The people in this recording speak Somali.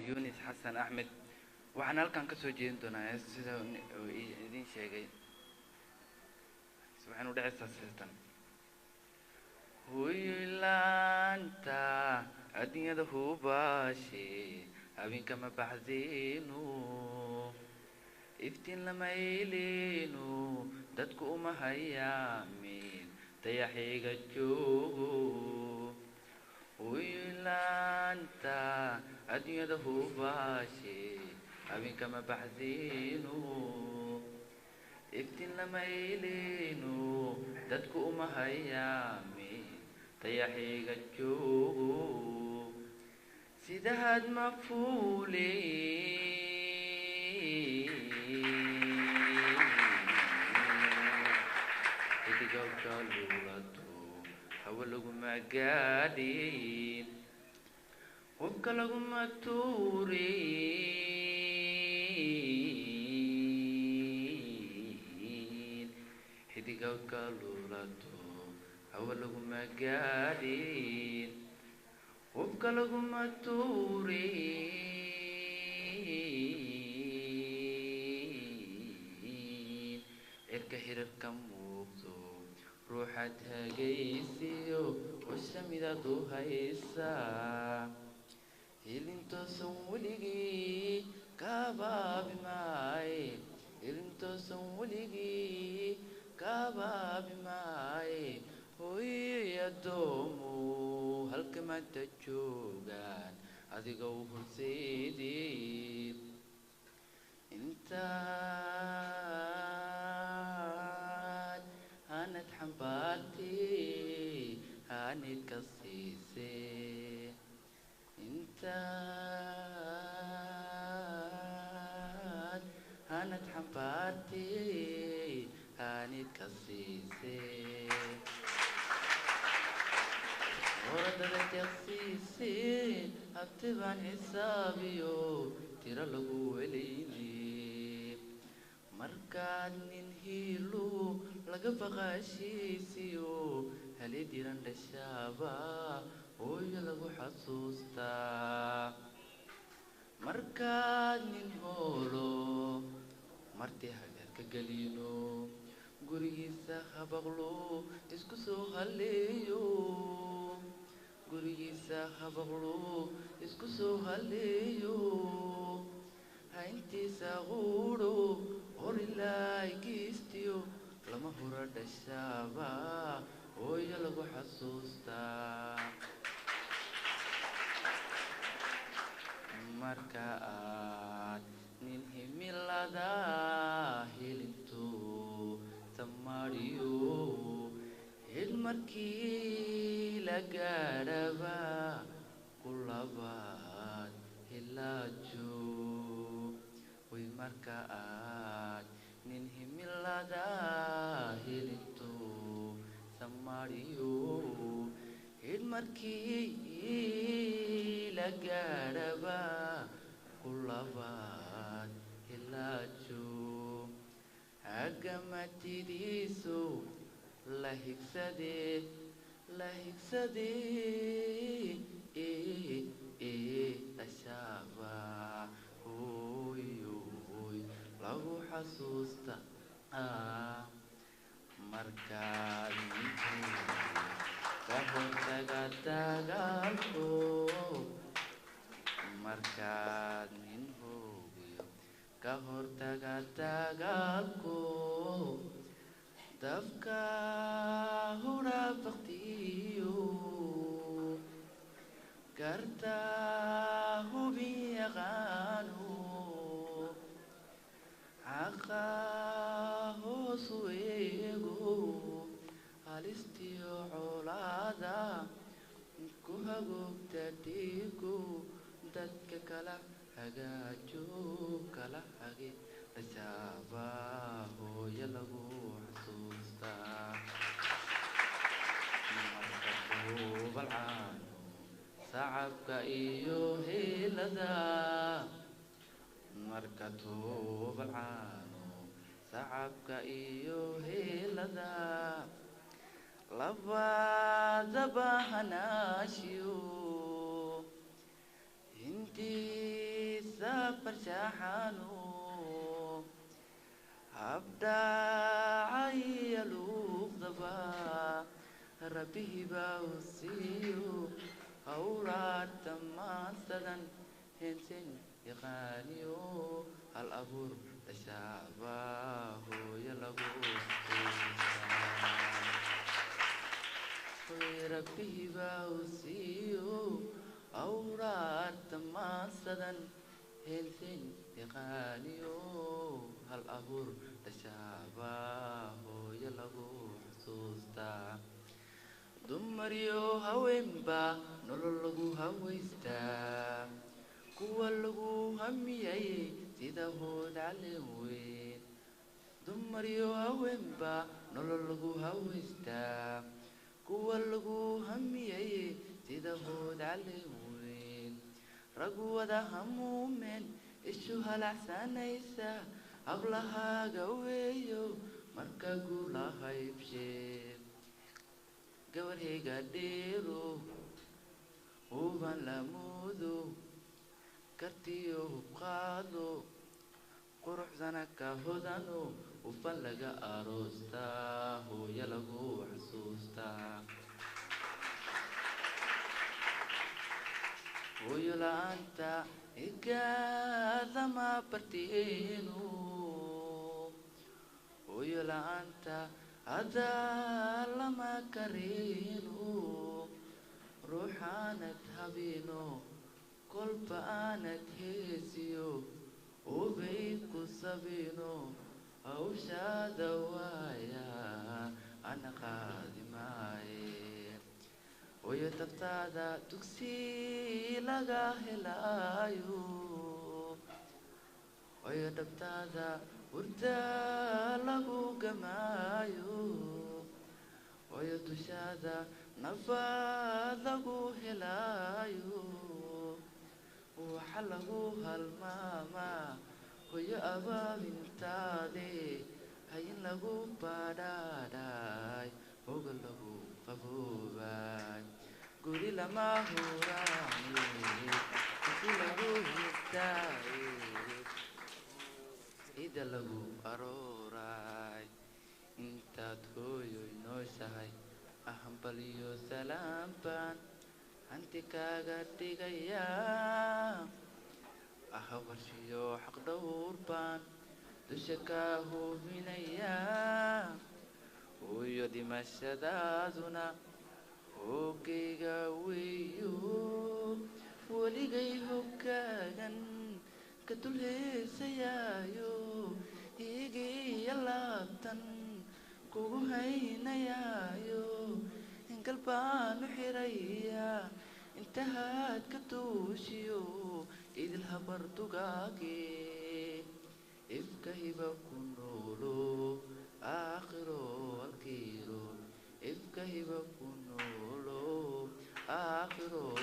يونس حسن أحمد waxaan halkan ka soo jeedin doonaa sida uu idin sheegay waxaan u dhacaysaa sidan hooylaanta adduunyada hubaashi habeenka ma baxdeeno iftiin lama helino dadku uma hayaamin dayaxiga joogo hooylaanta adduunyada hubaashi habeenka ma baxdeeno iftiin lama helino dadku uma hayaamin dayaxiga joogo sidaad ma fuuley idigawka luulato hawa laguma gaadhin qofka laguma tuurin idigawka luulato hawa laguma gaadhin qofka laguma tuurin cirka hirarka muuqdo ruuxaad hagaysiyo wasamidaad u haysaa hilintoosan weligii kabaabi maaye hilintoosan weligii kabaabi maaye hooyey addoomo halka maanta joogaan adiga u horseedid intaad hanad xambaartay hanid ka siisee intaad hanad xambaartay hanid ka siisee oradada deeqsiisee habtibaan xisaabiyo tiro lagu welayne markaad nin hiilu laga baqaashiisiyo hali diran dhashaaba hooyo lagu xasuustaa markaad nin hoolo marti hagaarka gelino gurigiisa habaqlo isku soo haleeyo gurigiisa habaqlo isku soo haleeyo hayntiisa quudho hor ilaa geystiyo lama hura dhashaaba hooyo lagu xasuustaa marka aad nin himilada helinto tamaariyo hel markii la gaadhaba ku labaad hilaajo way marka aad nin himilada helinto tamaariyo hel markii la gaadhaba ku labaad hilaajo hagamatidiisu la higsadee dhashaaba hooyoy lagu xasuusta markaad ninkuu ka hortaga dagaalko markaad nin hoogiyo ka hortaga dagaalko dabka hura baktiyo garta hubi yaqaano xaqa hoos u eego halistiyo colaada ku hagoogta dhiigo dadka kala hagaajo kala hage dhashaaba hooyo lagu xasuustaa marka tuubalcaano sacabka iyo heelada marka tuubalcaano sacabka iyo heelada labadaba hanaashiyo intii برشاحانو أبدا عيلوك ضبا ربي باوسيو أورات تمان سدن هنسن يغانيو الأبور تشابه يلغو ربي باوسيو أورات تمان سدن هنسن يغانيو الأبور تشابه يلغو سوستا دمريو هوينبا نولوغو هويستا كوا لغو هميي سيدا هود علوين دمريو هوينبا نولوغو هويستا كوا لغو هميي سيدا هود علوين رقوا ذا همومين إشو هالعسانيسا أغلها قويو مركا قولها يبشير قوري قديرو وبان لمودو كرتيو بقادو قروح زنكا هدانو وفلقا أروستا هو يلغو حسوستا ويلا أنت إقاذا ما برتينو ويلا أنت هذا لما كرينو روحانك هبينو قلب أنا تهيسيو وبيكو سبينو أو شادوايا أنا قادماي ويتفتادا تكسي لغا هلايو ويتفتادا وردا لغو قمايو ويتشادا نفا لغو هلايو وحلغو هالماما ويا أبا بنتادي هين لغو باداداي وقل لغو قبوباي قولي لما هو راني كسي لغو هداي إذا لغو أروراي انت تهويو ينوشاي أهم بليو سلام بان أنت كاغتي غيا أهورشيو حق دور بان دشكاهو بنيا ويو دي مشدازنا وكيغا ويو ولغي هكاغن كتله سيايو إيجي يلابتن كوغو هينيايو قلبان حريا انتهت كتوشيو إذ الهبر تقاكي إفكه بكنولو آخرو الكيرو إفكه بكنولو آخرو